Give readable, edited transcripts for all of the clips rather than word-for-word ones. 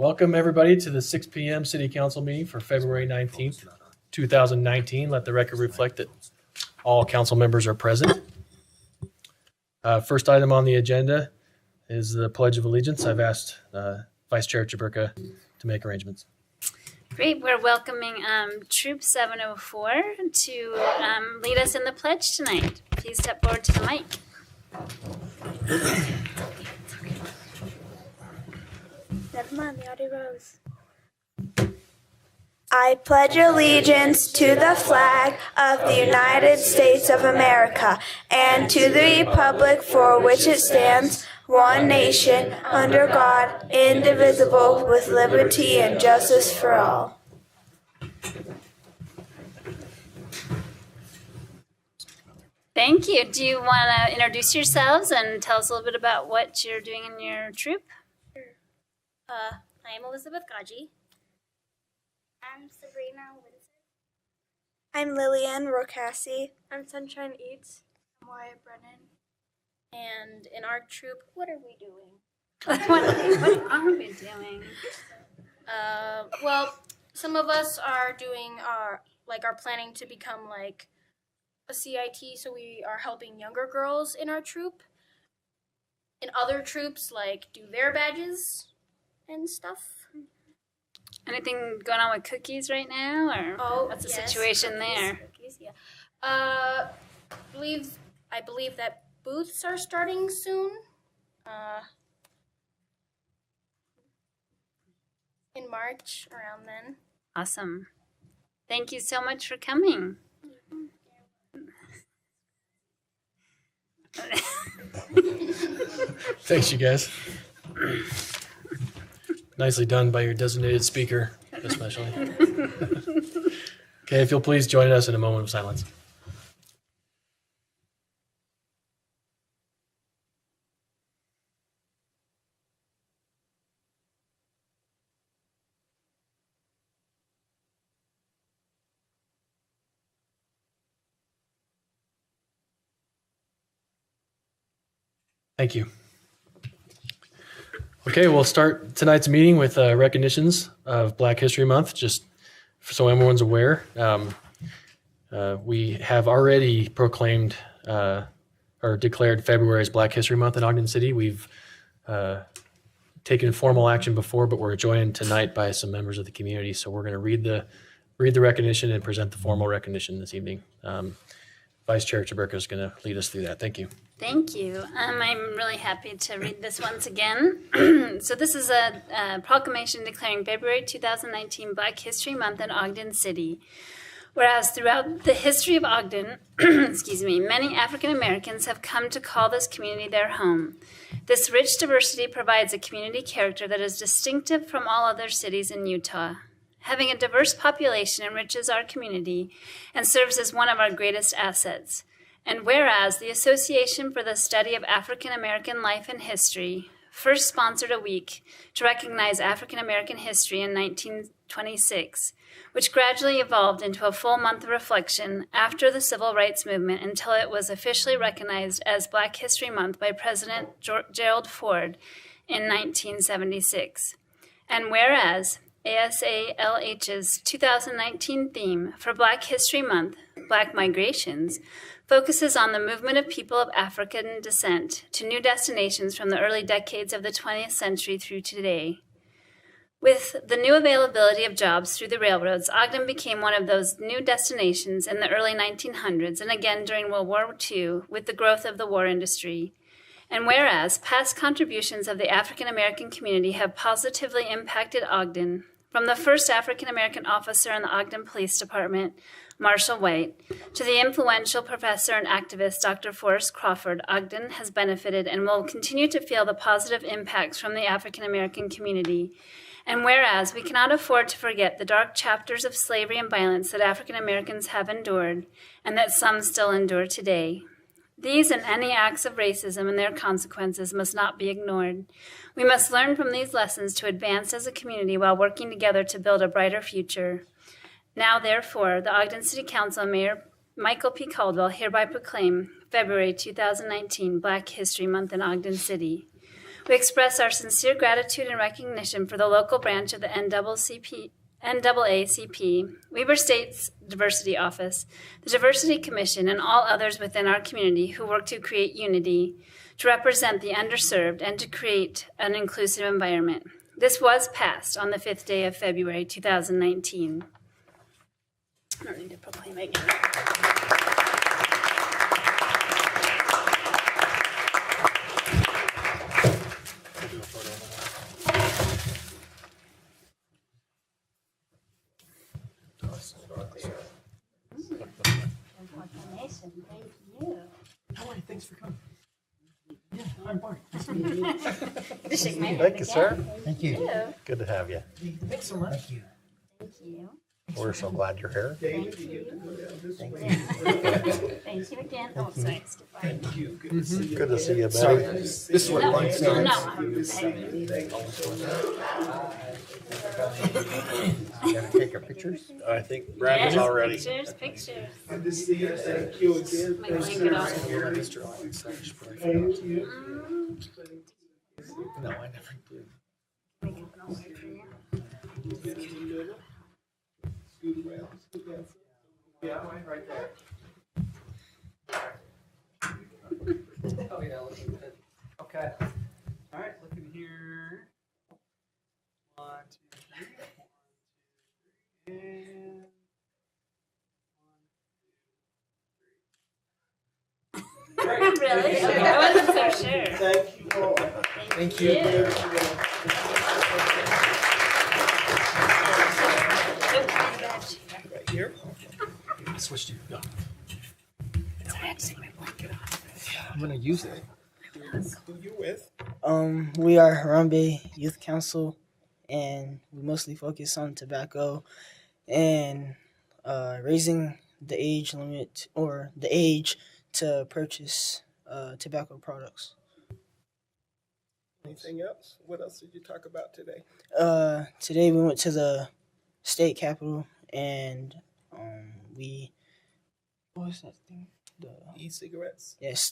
Welcome everybody to the 6 p.m. City Council meeting for February 19th, 2019. Let the record reflect that all council members are present. First item on the agenda is the Pledge of Allegiance. I've asked Vice Chair Chaburka to make arrangements. Great. We're welcoming Troop 704 to lead us in the pledge tonight. Please step forward to the mic. Never mind, they already rose. I pledge allegiance to the flag of the United States of America and to the republic for which it stands, one nation, under God, indivisible, with liberty and justice for all. Thank you. Do you want to introduce yourselves and tell us a little bit about what you're doing in your troop? I'm Elizabeth Gaji. I'm Sabrina Winston. I'm Lillian Rocassi. I'm Sunshine Eats. I'm Wyatt Brennan. And in our troop, what are we doing? What are we doing? Well, some of us are doing are planning to become like a CIT, so we are helping younger girls in our troop. In other troops, do their badges and stuff. Anything going on with cookies right now, or what's the situation there? Cookies, yeah. I believe that booths are starting soon. In March, around then. Awesome. Thank you so much for coming. Thanks, you guys. Nicely done by your designated speaker, especially. Okay, if you'll please join us in a moment of silence. Thank you. Okay, we'll start tonight's meeting with recognitions of Black History Month, just so everyone's aware. We have already proclaimed or declared February as Black History Month in Ogden City. We've taken formal action before, but we're joined tonight by some members of the community. So we're going to read the recognition and present the formal recognition this evening. Vice Chair Chaburka is going to lead us through that. Thank you. Thank you. I'm really happy to read this once again. So this is a proclamation declaring February 2019 Black History Month in Ogden City. Whereas throughout the history of Ogden, many African Americans have come to call this community their home. This rich diversity provides a community character that is distinctive from all other cities in Utah. Having a diverse population enriches our community and serves as one of our greatest assets. And whereas the Association for the Study of African American Life and History first sponsored a week to recognize African American history in 1926, which gradually evolved into a full month of reflection after the Civil Rights Movement until it was officially recognized as Black History Month by President Gerald Ford in 1976. And whereas ASALH's 2019 theme for Black History Month, Black Migrations, focuses on the movement of people of African descent to new destinations from the early decades of the 20th century through today. With the new availability of jobs through the railroads, Ogden became one of those new destinations in the early 1900s and again during World War II with the growth of the war industry. And whereas past contributions of the African American community have positively impacted Ogden, from the first African American officer in the Ogden Police Department, Marshall White, to the influential professor and activist Dr. Forrest Crawford, Ogden has benefited and will continue to feel the positive impacts from the African American community. And whereas we cannot afford to forget the dark chapters of slavery and violence that African Americans have endured and that some still endure today. These and any acts of racism and their consequences must not be ignored. We must learn from these lessons to advance as a community while working together to build a brighter future. Now, therefore, the Ogden City Council and Mayor Michael P. Caldwell hereby proclaim February 2019 Black History Month in Ogden City. We express our sincere gratitude and recognition for the local branch of the NAACP, Weber State's Diversity Office, the Diversity Commission, and all others within our community who work to create unity, to represent the underserved, and to create an inclusive environment. This was passed on the 5th day of February 2019. I don't need to proclaim it again. Proclamation. Thank you. Hi, thanks for coming. Yeah, I'm Mark. Just shake my hand Thank you, again. sir. Thank you. Good to have you. Thanks so much. Thank you. We're so glad you're here. Thank you. Thank you again. Oh, sorry. Skip by. Good to see you, Betty. This is where No, lunch starts. no. Gonna take your pictures? I think Brad is Yes, already. Pictures. Good to see you. Thank you again. My blanket off. No, I never do. Make it no work for you. Yeah, right there. Oh, yeah, looking good. Okay. All right, looking here. 1, 2, 3. 1, 2, 3. And Really? I wasn't so sure. thank you all. Thank you. Oh, I got you. Right here. Switch to you. Go. Sorry, I had to take my blanket off. I'm gonna use it. Who you with? We are Harambe Youth Council, and we mostly focus on tobacco and raising the age limit or the age to purchase tobacco products. Anything else? What else did you talk about today? Today we went to the state capitol and what was that thing? E-cigarettes. It's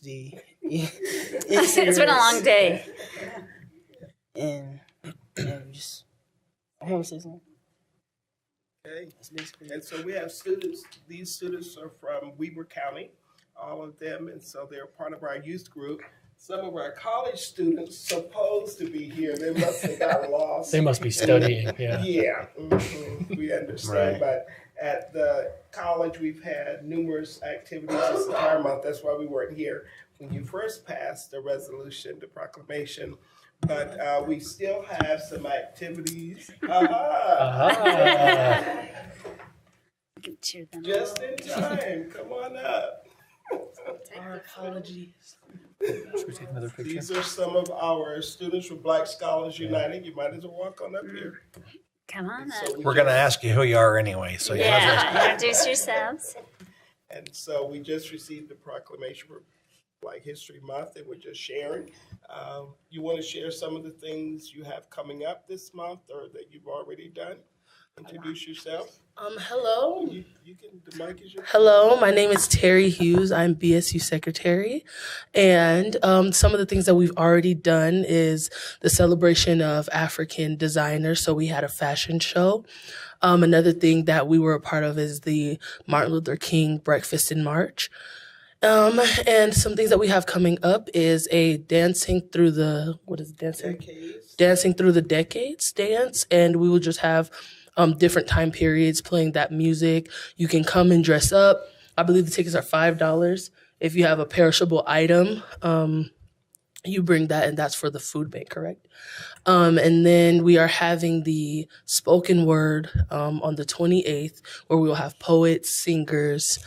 It's been a long day. And we just I want to say something. Okay. That's basically And so we have students. These students are from Weber County, all of them, and so they're part of our youth group. Some of our college students supposed to be here. They must have got lost. They must be studying. Yeah. Yeah, we understand. Right. But at the college, we've had numerous activities this entire month. That's why we weren't here when you first passed the resolution, the proclamation. But we still have some activities. Ah. You can cheer them. Just in time. Come on up. Our apologies. Should we take another picture? These are some of our students from Black Scholars United. You might as well walk on up here. Come on So up. we We're gonna ask you who you are anyway, so you might as well. Yeah, introduce yourselves. And so we just received the proclamation for Black History Month, and we're just sharing. You want to share some of the things you have coming up this month or that you've already done? Introduce yourself. Hello. The mic is yours. Hello, my name is Terry Hughes. I'm BSU secretary. And some of the things that we've already done is the celebration of African designers. So we had a fashion show. Another thing that we were a part of is the Martin Luther King Breakfast in March. And some things that we have coming up is a dancing through the, what is it, dancing? Decades. Dancing through the decades dance. And we will just have different time periods playing that music. You can come and dress up. I believe the tickets are $5. If you have a perishable item, you bring that, and that's for the food bank, correct? And then we are having the spoken word on the 28th, where we will have poets, singers,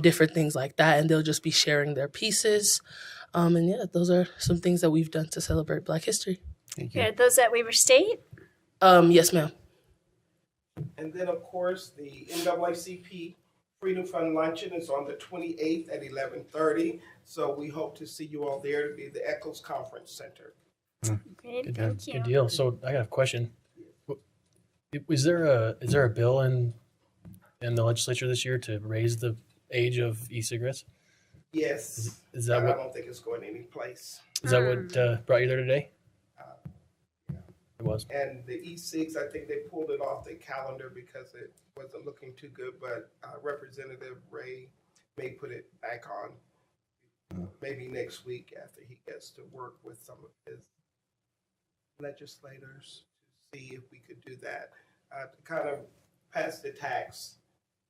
different things like that, and they'll just be sharing their pieces. And yeah, those are some things that we've done to celebrate Black history. Are those at Weber State? Yes, ma'am. And then, of course, the NAACP Freedom Fund Luncheon is on the 28th at 11:30. So we hope to see you all there. It'll be the Echoes Conference Center. Great, Good, thank you. good deal. So I got a question. Is there a bill in the legislature this year to raise the age of e-cigarettes? Yes. Is that but what I don't think it's going any place. is that what brought you there today? It was. And the E6, I think they pulled it off the calendar because it wasn't looking too good, but Representative Ray may put it back on maybe next week after he gets to work with some of his legislators to see if we could do that, to kind of pass the tax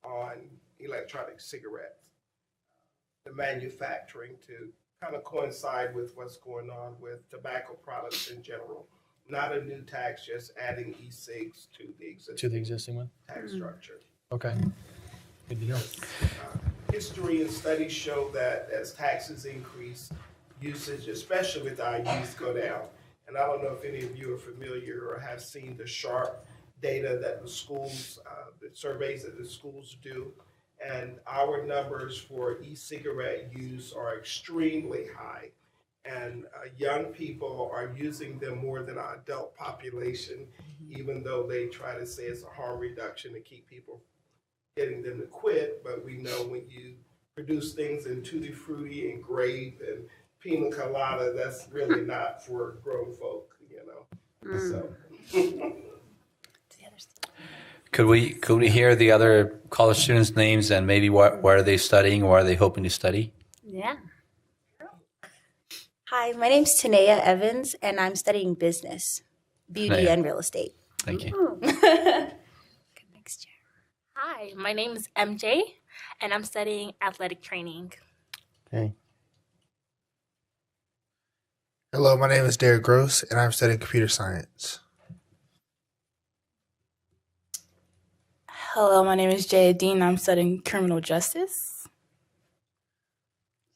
on electronic cigarettes, the manufacturing, to kind of coincide with what's going on with tobacco products in general. Not a new tax, just adding e-cigs to the existing one. tax structure. Okay. Good to know. History and studies show that as taxes increase, usage, especially with our youth, go down. And I don't know if any of you are familiar or have seen the sharp data that the schools, the surveys that the schools do. And our numbers for e-cigarette use are extremely high. And young people are using them more than our adult population, even though they try to say it's a harm reduction to keep people, getting them to quit. But we know when you produce things in Tutti Frutti and grape and pina colada, that's really not for grown folk, you know. So. Could we hear the other college students' names and maybe where are they studying, or are they hoping to study? Yeah. Hi, my name's Tanea Evans, and I'm studying business, beauty, Tanea. and real estate. Thank you. Ooh. Good mixture. Hi, my name is MJ, and I'm studying athletic training. Okay. Hello, my name is Derek Gross, and I'm studying computer science. Hello, my name is Jaya Dean. I'm studying criminal justice.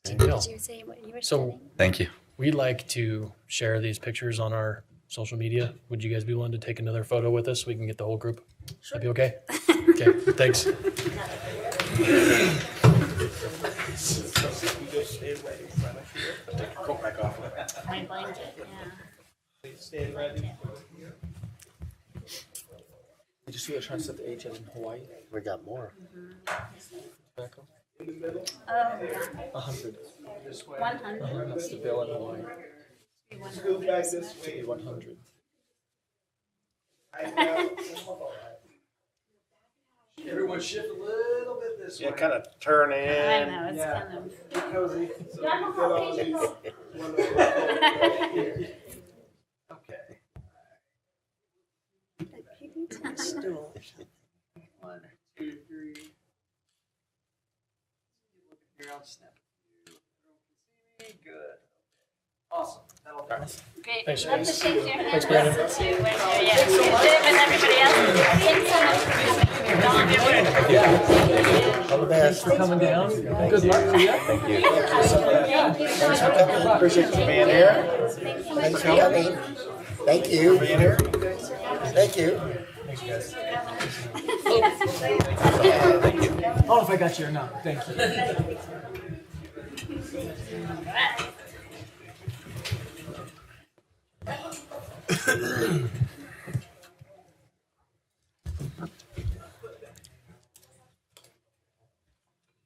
Good deal. Did you say what you were So studying? Thank you. we'd like to share these pictures on our social media. Would you guys be willing to take another photo with us so we can get the whole group? That'd be okay? Okay, thanks. You just stand right in front of here. Take your coat back off. My blanket, yeah. Stand right in front of here. Did you see what trying to set the age in Hawaii? We got more. Tobacco? In the middle. 100. 100. That's the bill in Hawaii. Scoot back this way. 100. Everyone shift a little bit this way. Yeah, kind of turn in. I know, it's kind of. Cozy. So you can put all these one Okay. Stool. 1, 2, 3. Look at here, I'll snap you. Everyone can see me. Good. Awesome. That'll pass. Great. Thanks, Love to guys. shake your hand. Thanks, Brandon. Too, when you're, yeah, you did it with everybody else. Thanks so much for coming. You're gone. Yeah. All the best for coming down. Good luck to you. Thank you. Thank you so much. Appreciate you being here. Thanks for coming. Thank you. Being here. Thank you. Thanks, guys. Thank you. I don't know if I got you or not. Thank you.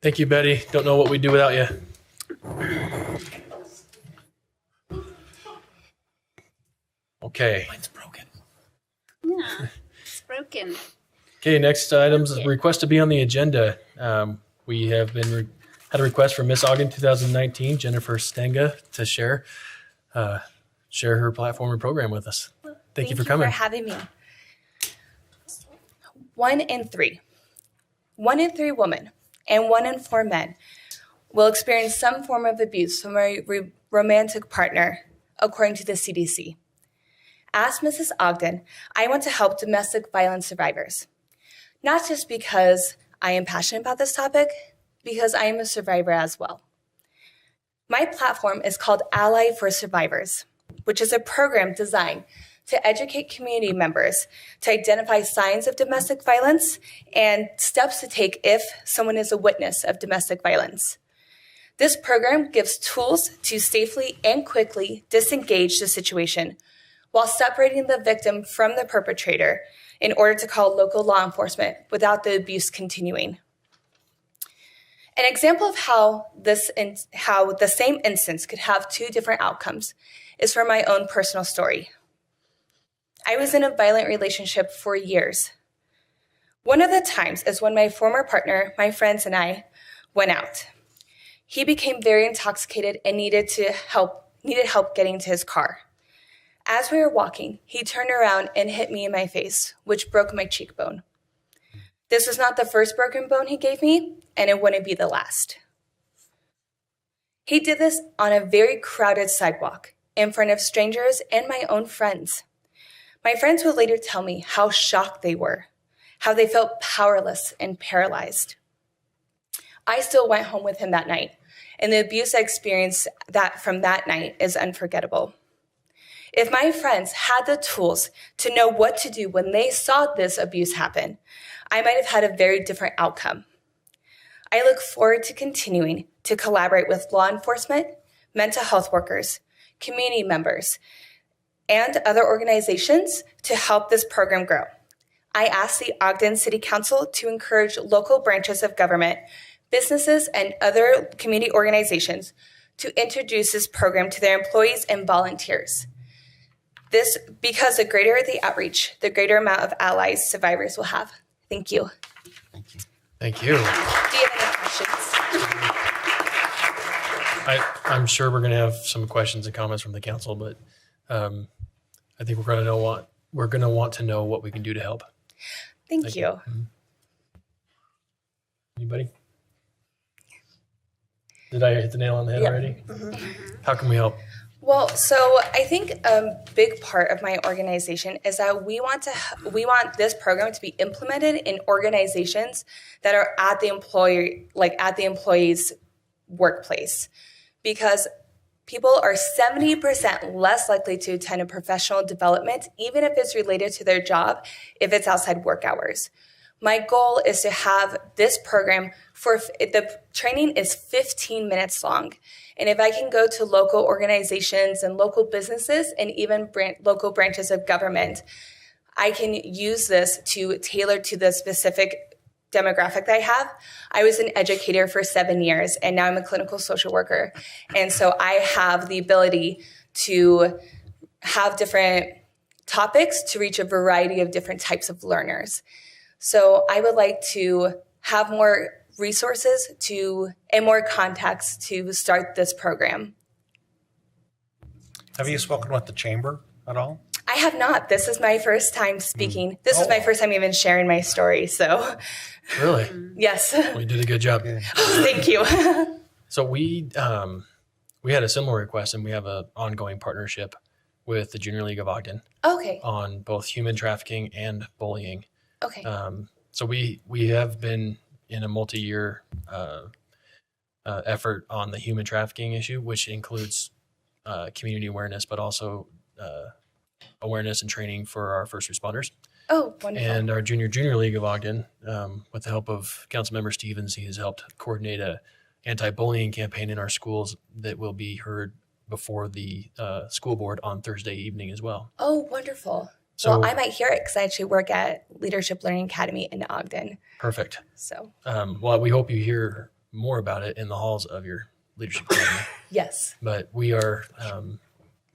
Thank you, Betty. Don't know what we'd do without you. Okay. Mine's broken. Yeah, it's broken. Okay, next items is request to be on the agenda. We have had a request from Miss Ogden 2019, Jennifer Stenga, to share her platform and program with us. Thank you for coming. Thank you for having me. 1 in 3. 1 in 3 women and 1 in 4 men will experience some form of abuse from a romantic partner, according to the CDC. As Mrs. Ogden, I want to help domestic violence survivors. Not just because I am passionate about this topic, because I am a survivor as well. My platform is called Ally for Survivors, which is a program designed to educate community members to identify signs of domestic violence and steps to take if someone is a witness of domestic violence. This program gives tools to safely and quickly disengage the situation while separating the victim from the perpetrator in order to call local law enforcement without the abuse continuing. An example of how the same instance could have 2 different outcomes is from my own personal story. I was in a violent relationship for years. One of the times is when my former partner, my friends, and I went out. He became very intoxicated and needed help getting to his car. As we were walking, he turned around and hit me in my face, which broke my cheekbone. This was not the first broken bone he gave me, and it wouldn't be the last. He did this on a very crowded sidewalk, in front of strangers and my own friends. My friends would later tell me how shocked they were, how they felt powerless and paralyzed. I still went home with him that night, and the abuse I experienced from that night is unforgettable. If my friends had the tools to know what to do when they saw this abuse happen, I might have had a very different outcome. I look forward to continuing to collaborate with law enforcement, mental health workers, community members, and other organizations to help this program grow. I ask the Ogden City Council to encourage local branches of government, businesses, and other community organizations to introduce this program to their employees and volunteers. This, because the greater the outreach, the greater amount of allies survivors will have. Thank you. Thank you. Do you have any questions? I'm sure we're going to have some questions and comments from the council, but I think we're going to want to know what we can do to help. Thank you. Anybody? Did I hit the nail on the head already? How can we help? Well, so I think a big part of my organization is that we want this program to be implemented in organizations that are at the employee's workplace, because people are 70% less likely to attend a professional development, even if it's related to their job, if it's outside work hours. My goal is to have this program the training is 15 minutes long. And if I can go to local organizations and local businesses and even local branches of government, I can use this to tailor to the specific demographic that I have. I was an educator for 7 years, and now I'm a clinical social worker. And so I have the ability to have different topics to reach a variety of different types of learners. So I would like to have more resources and more contacts to start this program. Have you spoken with the chamber at all? I have not. This is my first time speaking. This is my first time even sharing my story. So, really, yes. Well, you did a good job. Thank you. So we had a similar request, and we have an ongoing partnership with the Junior League of Ogden. Okay. On both human trafficking and bullying. Okay. So we have been in a multi-year effort on the human trafficking issue, which includes community awareness, but also awareness and training for our first responders. Oh, wonderful. And our Junior League of Ogden, with the help of Councilmember Stevens, he has helped coordinate a anti-bullying campaign in our schools that will be heard before the school board on Thursday evening as well. Oh, wonderful. So, well, I might hear it because I actually work at Leadership Learning Academy in Ogden. Perfect. So, well, we hope you hear more about it in the halls of your leadership academy. Yes. But we are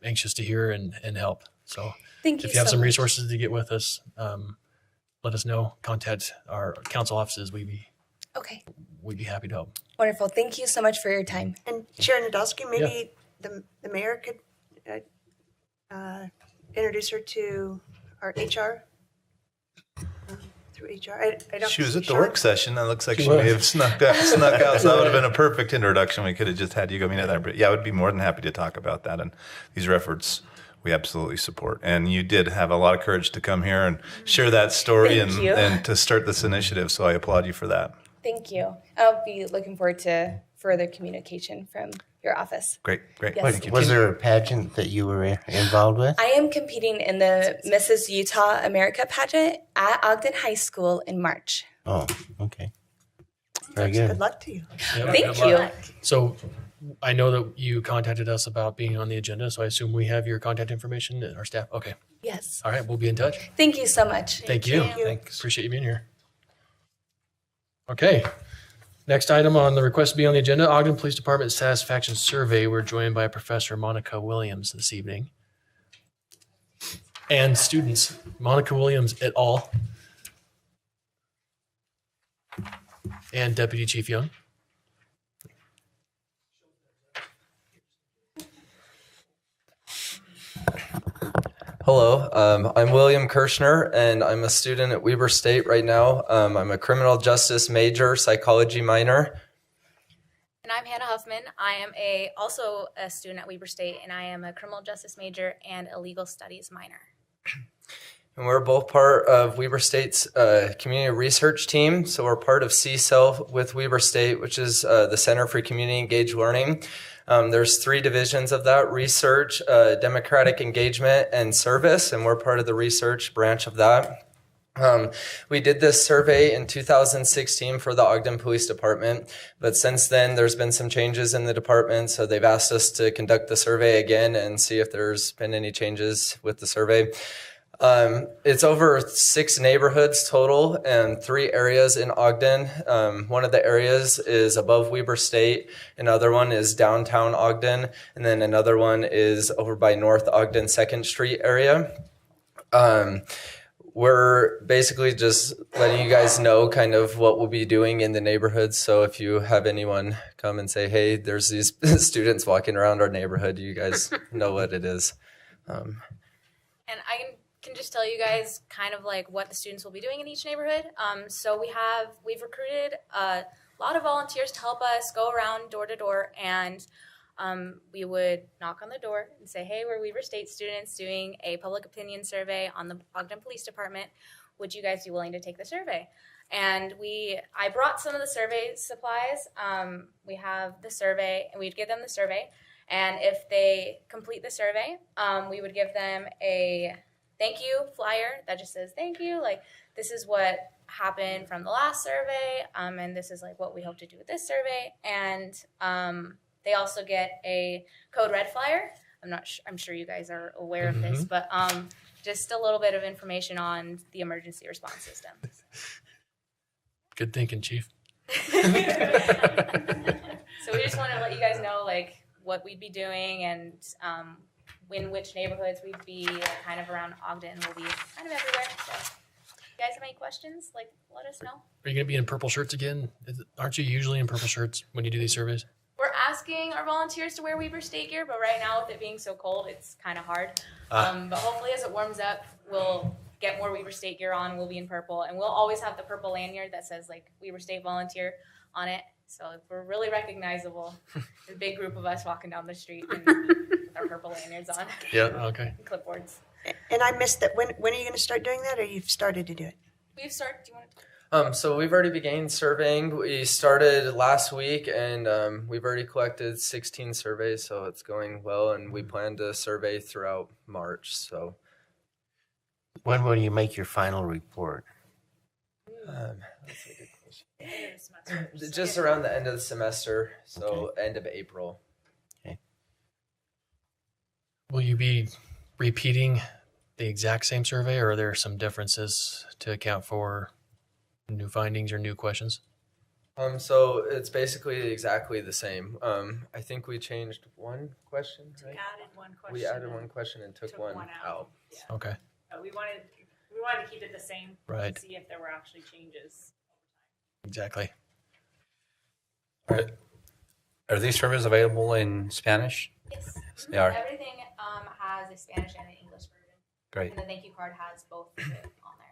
anxious to hear and help. So thank you. If you have so some much. resources to get with us, let us know. Contact our council offices. We'd be happy to help. Wonderful. Thank you so much for your time. And Chair Nadolski, maybe the mayor could introduce her to our HR. Through HR. I don't. She was at the work session. It looks like she may have snuck out. So that would have been a perfect introduction. We could have just had you go in there. But yeah, I would be more than happy to talk about that. And these efforts we absolutely support. And you did have a lot of courage to come here and share that story and to start this initiative. So I applaud you for that. Thank you. I'll be looking forward to further communication from your office. Great. Yes. Thank you. Was there a pageant that you were involved with? I am competing in the Mrs. Utah America pageant at Ogden High School in March. Oh, okay. Very good. Good luck to you. Yeah, Thank you. So I know that you contacted us about being on the agenda, so I assume we have your contact information and our staff. Okay. Yes. All right, we'll be in touch. Thank you so much. Thank you. Thanks. Appreciate you being here. Okay. Next item on the request to be on the agenda, Ogden Police Department Satisfaction Survey. We're joined by Professor Monica Williams this evening. and students. Monica Williams et al. And Deputy Chief Young. Hello, I'm William Kirshner, and I'm a student at Weber State right now. I'm a criminal justice major, psychology minor. And I'm Hannah Huffman. I am also a student at Weber State, and I am a criminal justice major and a legal studies minor. And we're both part of Weber State's community research team. So we're part of CCEL with Weber State, which is the Center for Community Engaged Learning. There's 3 divisions of that: research, democratic engagement, and service. And we're part of the research branch of that. We did this survey in 2016 for the Ogden Police Department, but since then there's been some changes in the department, so they've asked us to conduct the survey again and see if there's been any changes with the survey. It's over 6 neighborhoods total and 3 areas in Ogden. One of the areas is above Weber State, another one is downtown Ogden, and then another one is over by North Ogden 2nd Street area. We're basically just letting you guys know kind of what we'll be doing in the neighborhoods. So if you have anyone come and say, hey, there's these students walking around our neighborhood, you guys know what it is. And I can just tell you guys kind of like what the students will be doing in each neighborhood. So we've recruited a lot of volunteers to help us go around door to door, and we would knock on the door and say, hey, we're Weber State students doing a public opinion survey on the Ogden Police Department. Would you guys be willing to take the survey? And I brought some of the survey supplies. We have the survey, and we'd give them the survey. And if they complete the survey, we would give them a thank you flyer that just says thank you. Like, this is what happened from the last survey, and this is like what we hope to do with this survey. And they also get a code red flyer. I'm sure you guys are aware of this, but just a little bit of information on the emergency response system. Good thinking, Chief. So we just want to let you guys know like what we'd be doing and in which neighborhoods we'd be kind of around Ogden. We'll be kind of everywhere. So if you guys have any questions, like let us know. Are you going to be in purple shirts again? Aren't you usually in purple shirts when you do these surveys? We're asking our volunteers to wear Weber State gear, but right now with it being so cold, it's kind of hard. But hopefully as it warms up, we'll get more Weber State gear on. We'll be in purple, and we'll always have the purple lanyard that says like Weber State volunteer on it. So we're really recognizable. A big group of us walking down the street and with our purple lanyards on. Yeah, okay. And clipboards. And I missed that. When are you going to start doing that, or you've started to do it? We've started. Do you want to? So we've already begun surveying. We started last week, and we've already collected 16 surveys, so it's going well, and we plan to survey throughout March. So, when will you make your final report? That's a good question. Just around the end of the semester, so end of April. Okay. Will you be repeating the exact same survey, or are there some differences to account for new findings or new questions? So it's basically exactly the same. I think we changed one question, right? Added one question. We added one question and took one out. Yeah. Okay. We wanted to keep it the same. Right. To see if there were actually changes. Exactly. Are these surveys available in Spanish? Yes. They are. Everything has a Spanish and an English version. Great. And the thank you card has both of it on there.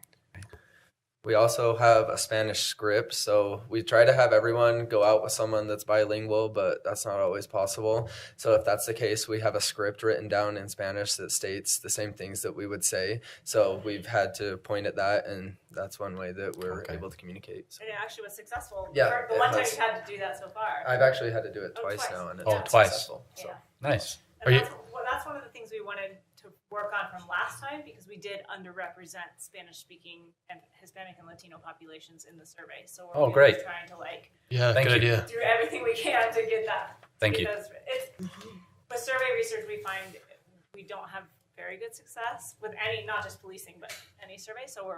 We also have a Spanish script, so we try to have everyone go out with someone that's bilingual, but that's not always possible. So if that's the case, we have a script written down in Spanish that states the same things that we would say. So we've had to point at that, and that's one way that we're able to communicate. So. And it actually was successful. Yeah, The one time has. you've had to do that so far. I've actually had to do it twice now, and it's been twice. successful. So. Yeah. Nice. And that's one of the things we wanted to work on from last time, because we did underrepresent Spanish-speaking and Hispanic and Latino populations in the survey. So we're great. trying to Good idea. do everything we can to get that. Thank you. Because with survey research, we find we don't have very good success with any, not just policing, but any survey. So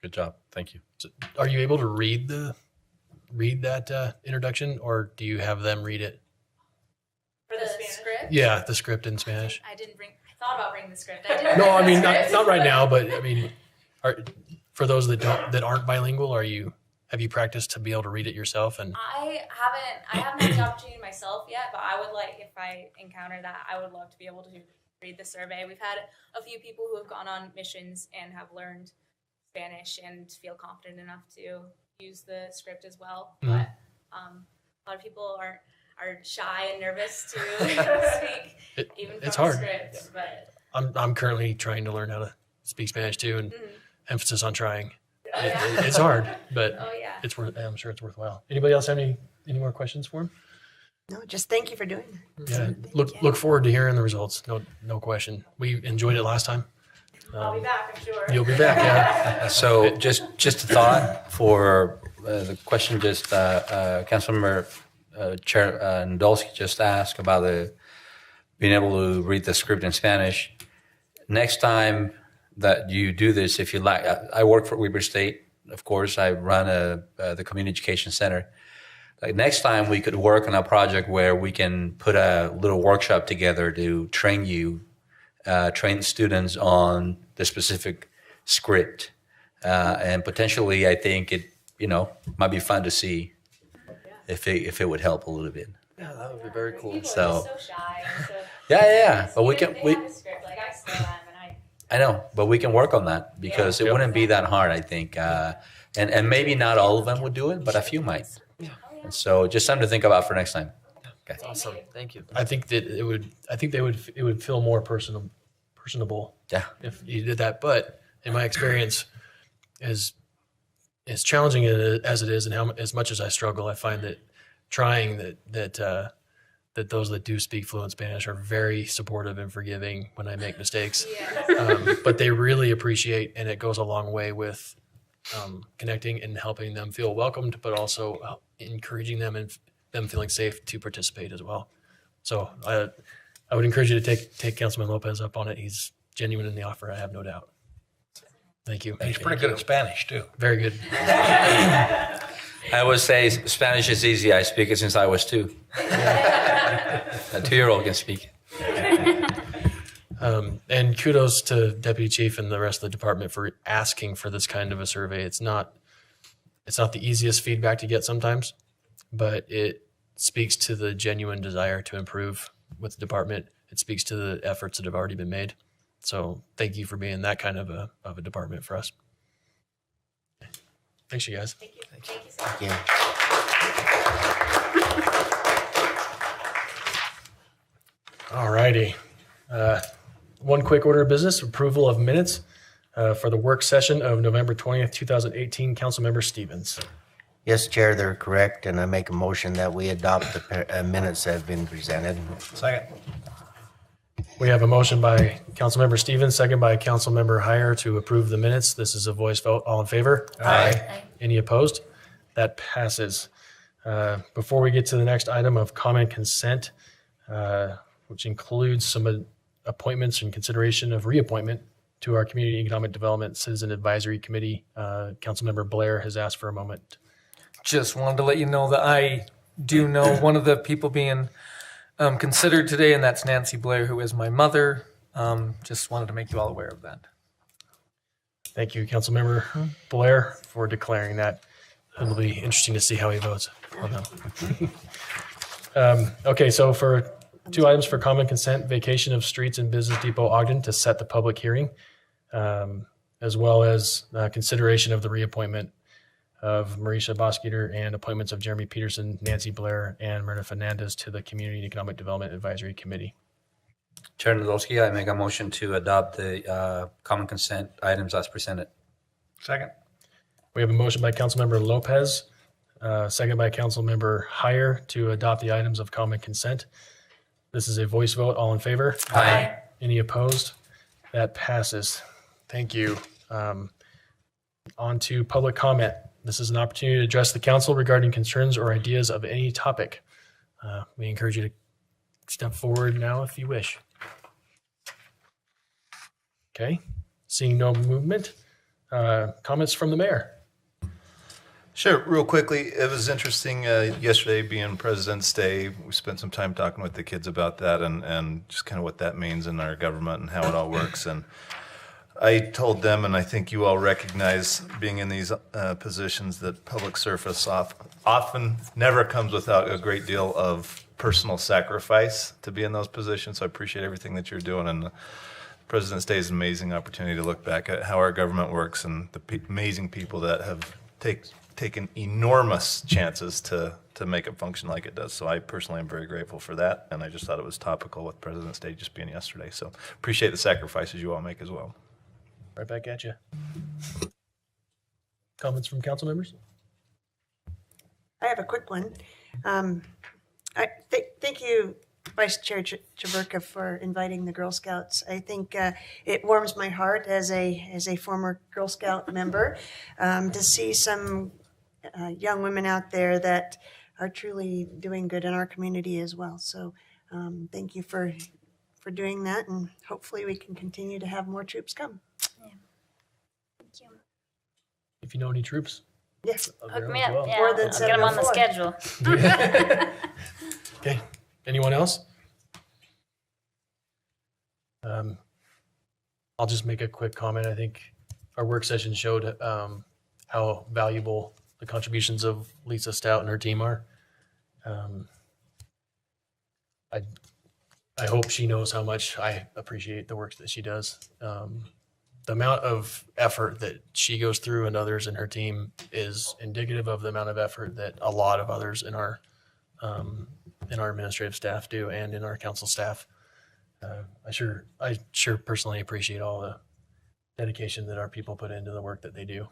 Good job. Thank you. So are you able to read that introduction, or do you have them read it? For the script? Yeah, the script in Spanish. I didn't bring. I thought about bringing the script. I didn't No, bring I the mean script. not right now, but I mean, for those that aren't bilingual, have you practiced to be able to read it yourself? And I haven't had the opportunity myself yet, but I would like, if I encounter that, I would love to be able to read the survey. We've had a few people who have gone on missions and have learned Spanish and feel confident enough to use the script as well. Mhm. But a lot of people are shy and nervous to speak even from it's a hard. script. But I'm currently trying to learn how to speak Spanish too, and emphasis on trying. Oh, yeah. It's hard, but Oh, yeah. I'm sure it's worthwhile. Anybody else have any more questions for him? No, just thank you for doing that. Yeah, look forward to hearing the results. No question. We enjoyed it last time. I'll be back, I'm sure. You'll be back, yeah. So just a thought for the question just Councilmember Chair Nadolski just asked about being able to read the script in Spanish. Next time that you do this, if you like, I work for Weber State. Of course, I run the Community Education Center. Like next time, we could work on a project where we can put a little workshop together to train students on the specific script, and potentially, I think it might be fun to see if it would help a little bit. Yeah, that would be very cool. people So- are just so shy. And so Yeah. But we even can if they have a script, like I still am, and I know, but we can work on that because it wouldn't be that hard, I think. And maybe not all of them would do it, but a few might. And so just something to think about for next time. Okay. Awesome. Thank you. I think that it would feel more personable. Yeah. If you did that, but in my experience, as challenging as it is, and as much as I struggle, I find that trying that those that do speak fluent Spanish are very supportive and forgiving when I make mistakes. But they really appreciate, and it goes a long way with connecting and helping them feel welcomed, but also encouraging them and them feeling safe to participate as well. So I would encourage you to take Councilman Lopez up on it. He's genuine in the offer, I have no doubt. Thank you. He's pretty good at Spanish too. Very good. I would say Spanish is easy. I speak it since I was 2. A 2-year-old can speak. And kudos to Deputy Chief and the rest of the department for asking for this kind of a survey. It's not the easiest feedback to get sometimes, but it speaks to the genuine desire to improve with the department. It speaks to the efforts that have already been made. So thank you for being that kind of a department for us. Thanks, you guys. Thank you. Thank you. All righty. One quick order of business, approval of minutes for the work session of November 20th, 2018. Councilmember Stevens. Yes, Chair, they're correct, and I make a motion that we adopt the minutes that have been presented. Second. We have a motion by Councilmember Stevens, second by Councilmember Heyer to approve the minutes. This is a voice vote. All in favor? Aye. Any opposed? That passes. Before we get to the next item of common consent, which includes some appointments and consideration of reappointment to our Community Economic Development Citizen Advisory Committee, Councilmember Blair has asked for a moment. Just wanted to let you know that I do know one of the people being considered today, and that's Nancy Blair, who is my mother. Just wanted to make you all aware of that. Thank you, Councilmember Blair, for declaring that. It'll be interesting to see how he votes on that. Okay, so for 2 items for common consent, vacation of streets and Business Depot Ogden to set the public hearing, as well as consideration of the reappointment of Marisha Bosketer and appointments of Jeremy Peterson, Nancy Blair, and Myrna Fernandez to the Community and Economic Development Advisory Committee. Chair Nadolski, I make a motion to adopt the common consent items as presented. Second. We have a motion by Councilmember Lopez, second by Councilmember Heyer to adopt the items of common consent. This is a voice vote. All in favor? Aye. Any opposed? That passes. Thank you. On to public comment. This is an opportunity to address the council regarding concerns or ideas of any topic. We encourage you to step forward now if you wish. Okay, seeing no movement. Comments from the mayor. Sure. Real quickly, it was interesting yesterday being President's Day. We spent some time talking with the kids about that and just kind of what that means in our government and how it all works. And I told them, and I think you all recognize being in these positions, that public service often never comes without a great deal of personal sacrifice to be in those positions. So I appreciate everything that you're doing. And President's Day is an amazing opportunity to look back at how our government works and the amazing people that have taken enormous chances to make it function like it does. So I personally am very grateful for that. And I just thought it was topical with President's Day just being yesterday. So appreciate the sacrifices you all make as well. Right back at you. Comments from council members? I have a quick one. Thank you, Vice Chair Chaburka, for inviting the Girl Scouts. I think it warms my heart as a former Girl Scout member to see some young women out there that are truly doing good in our community as well. So thank you for doing that, and hopefully we can continue to have more troops come. Thank you. If you know any troops, Yes. Hook me up. well. Yeah, More than I'll get them on the 704. schedule. Okay. Anyone else? I'll just make a quick comment. I think our work session showed how valuable the contributions of Lisa Stout and her team are. I hope she knows how much I appreciate the work that she does. The amount of effort that she goes through and others in her team is indicative of the amount of effort that a lot of others in our administrative staff do and in our council staff. I sure personally appreciate all the dedication that our people put into the work that they do.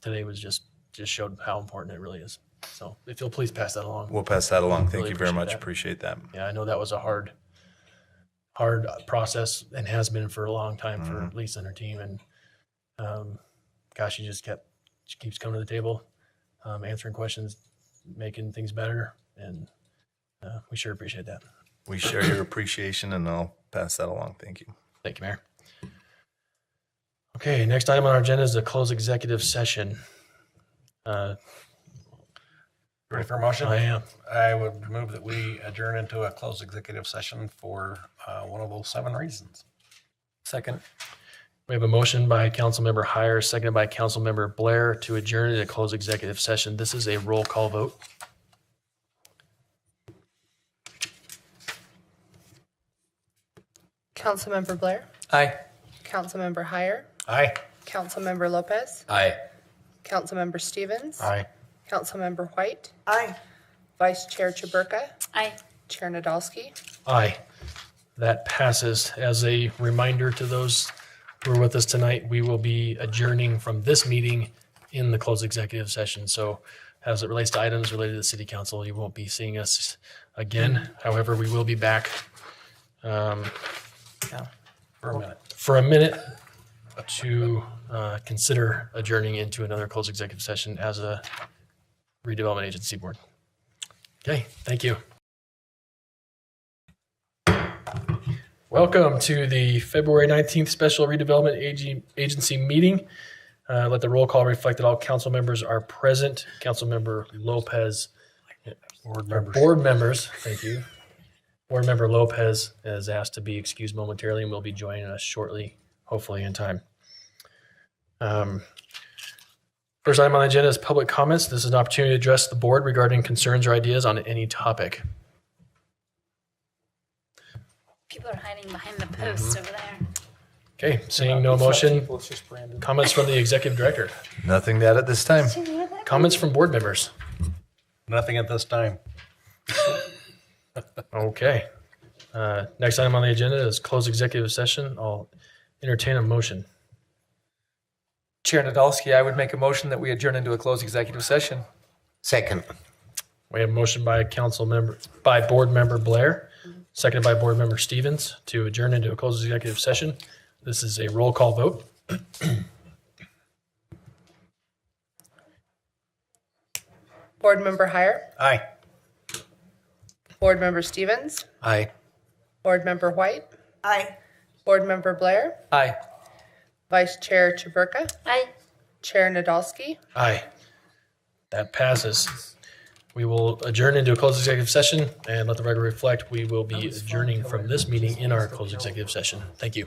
Today was just showed how important it really is. So if you'll please pass that along. We'll pass that along. Thank Really you very much. that. Appreciate that. Yeah, I know that was a hard process and has been for a long time for Lisa and her team. And gosh, she keeps coming to the table, answering questions, making things better. And we sure appreciate that. We share your appreciation, and I'll pass that along. Thank you. Thank you, Mayor. Okay, next item on our agenda is a closed executive session. Ready for a motion? I am. I would move that we adjourn into a closed executive session for one of those 7 reasons. Second. We have a motion by Councilmember Heyer, seconded by Councilmember Blair to adjourn into a closed executive session. This is a roll call vote. Councilmember Blair, Aye. Councilmember Heyer, Aye. Councilmember Lopez, Aye. Councilmember Stevens, Aye. Councilmember White, Aye. Vice Chair Chaburka, Aye. Chair Nadolski. Aye. That passes. As a reminder to those who are with us tonight, we will be adjourning from this meeting in the closed executive session. So as it relates to items related to the city council, you won't be seeing us again. However, we will be back for a minute to consider adjourning into another closed executive session as a redevelopment agency board. Okay, thank you. Welcome to the February 19th Special Redevelopment Agency meeting. Let the roll call reflect that all council members are present. Councilmember Lopez, board members, thank you. Board member Lopez is asked to be excused momentarily and will be joining us shortly, hopefully in time. First item on the agenda is public comments. This is an opportunity to address the board regarding concerns or ideas on any topic. People are hiding behind the posts over there. Okay, seeing no motion, comments from the executive director. Nothing to add at this time. Comments from board members. Nothing at this time. Okay. Next item on the agenda is closed executive session. I'll entertain a motion. Chair Nadolski, I would make a motion that we adjourn into a closed executive session. Second. We have a motion by board member Blair, seconded by board member Stevens to adjourn into a closed executive session. This is a roll call vote. Board Member Heyer, Aye. Board Member Stevens, Aye. Board Member White, Aye. Board Member Blair, Aye. Vice Chair Chaburka, Aye. Chair Nadolski. Aye. That passes. We will adjourn into a closed executive session, and let the record reflect we will be adjourning from this meeting in our closed executive session. Thank you.